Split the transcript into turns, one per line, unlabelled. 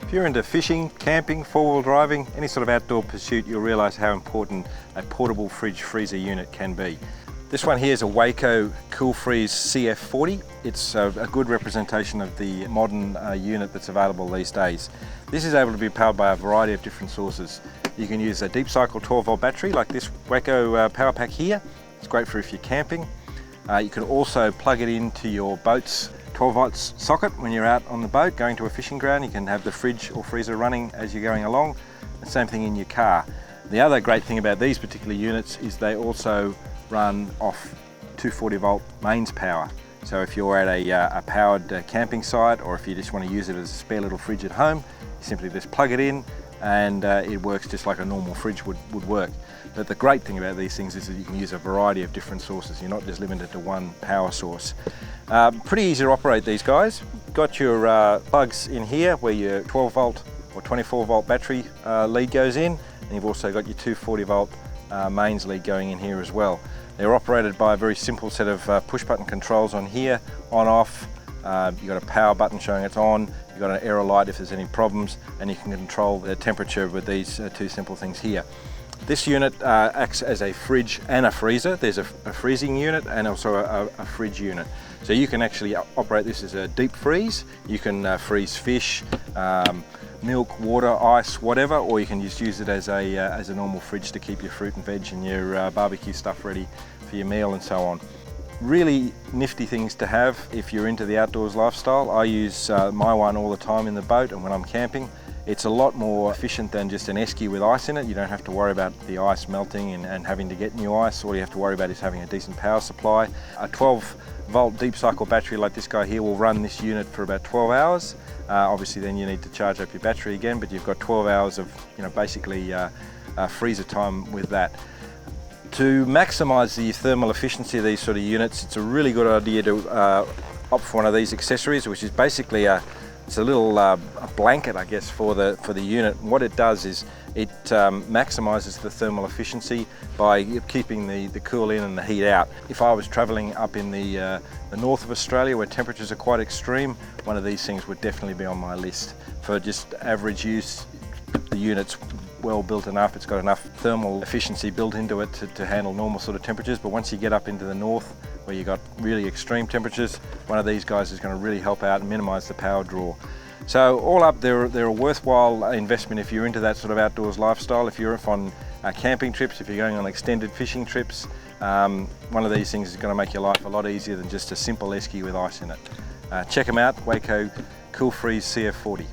If you're into fishing, camping, four-wheel driving, any sort of outdoor pursuit, you'll realise how important a portable fridge freezer unit can be. This one here is a Waeco Coolfreeze CF40. It's a good representation of the modern unit that's available these days. This is able to be powered by a variety of different sources. You can use a deep cycle 12-volt battery like this Waeco power pack here. It's great for if you're camping. You can also plug it into your boat's 12-volt socket when you're out on the boat going to a fishing ground. You can have the fridge or freezer running as you're going along. The same thing in your car. The other great thing about these particular units is they also run off 240-volt mains power. So if you're at a powered camping site, or if you just want to use it as a spare little fridge at home, you simply just plug it in and it works just like a normal fridge would work. But the great thing about these things is that you can use a variety of different sources. You're not just limited to one power source. Pretty easy to operate these guys. Got your plugs in here where your 12-volt or 24-volt battery lead goes in, and you've also got your 240-volt mains lead going in here as well. They're operated by a very simple set of push-button controls on here, on, off. You've got a power button showing it's on, you've got an error light if there's any problems, and you can control the temperature with these two simple things here. This unit acts as a fridge and a freezer. There's a freezing unit and also a fridge unit. So you can actually operate this as a deep freeze. You can freeze fish, milk, water, ice, whatever, or you can just use it as a normal fridge to keep your fruit and veg and your barbecue stuff ready for your meal and so on. Really nifty things to have if you're into the outdoors lifestyle. I use my one all the time in the boat and when I'm camping. It's a lot more efficient than just an esky with ice in it. You don't have to worry about the ice melting and having to get new ice. All you have to worry about is having a decent power supply. A 12-volt deep cycle battery like this guy here will run this unit for about 12 hours. Obviously then you need to charge up your battery again, but you've got 12 hours of basically freezer time with that. To maximise the thermal efficiency of these sort of units, it's a really good idea to opt for one of these accessories, which is basically it's a little a blanket, I guess, for the unit. And what it does is it maximises the thermal efficiency by keeping the cool in and the heat out. If I was travelling up in the north of Australia where temperatures are quite extreme, one of these things would definitely be on my list. For just average use, the unit's well built enough. It's got enough thermal efficiency built into it to handle normal sort of temperatures. But once you get up into the north, where you've got really extreme temperatures, one of these guys is going to really help out and minimise the power draw. So all up, they're a worthwhile investment if you're into that sort of outdoors lifestyle. If you're on camping trips, if you're going on extended fishing trips, one of these things is going to make your life a lot easier than just a simple esky with ice in it. Check them out, Waeco Coolfreeze CF40.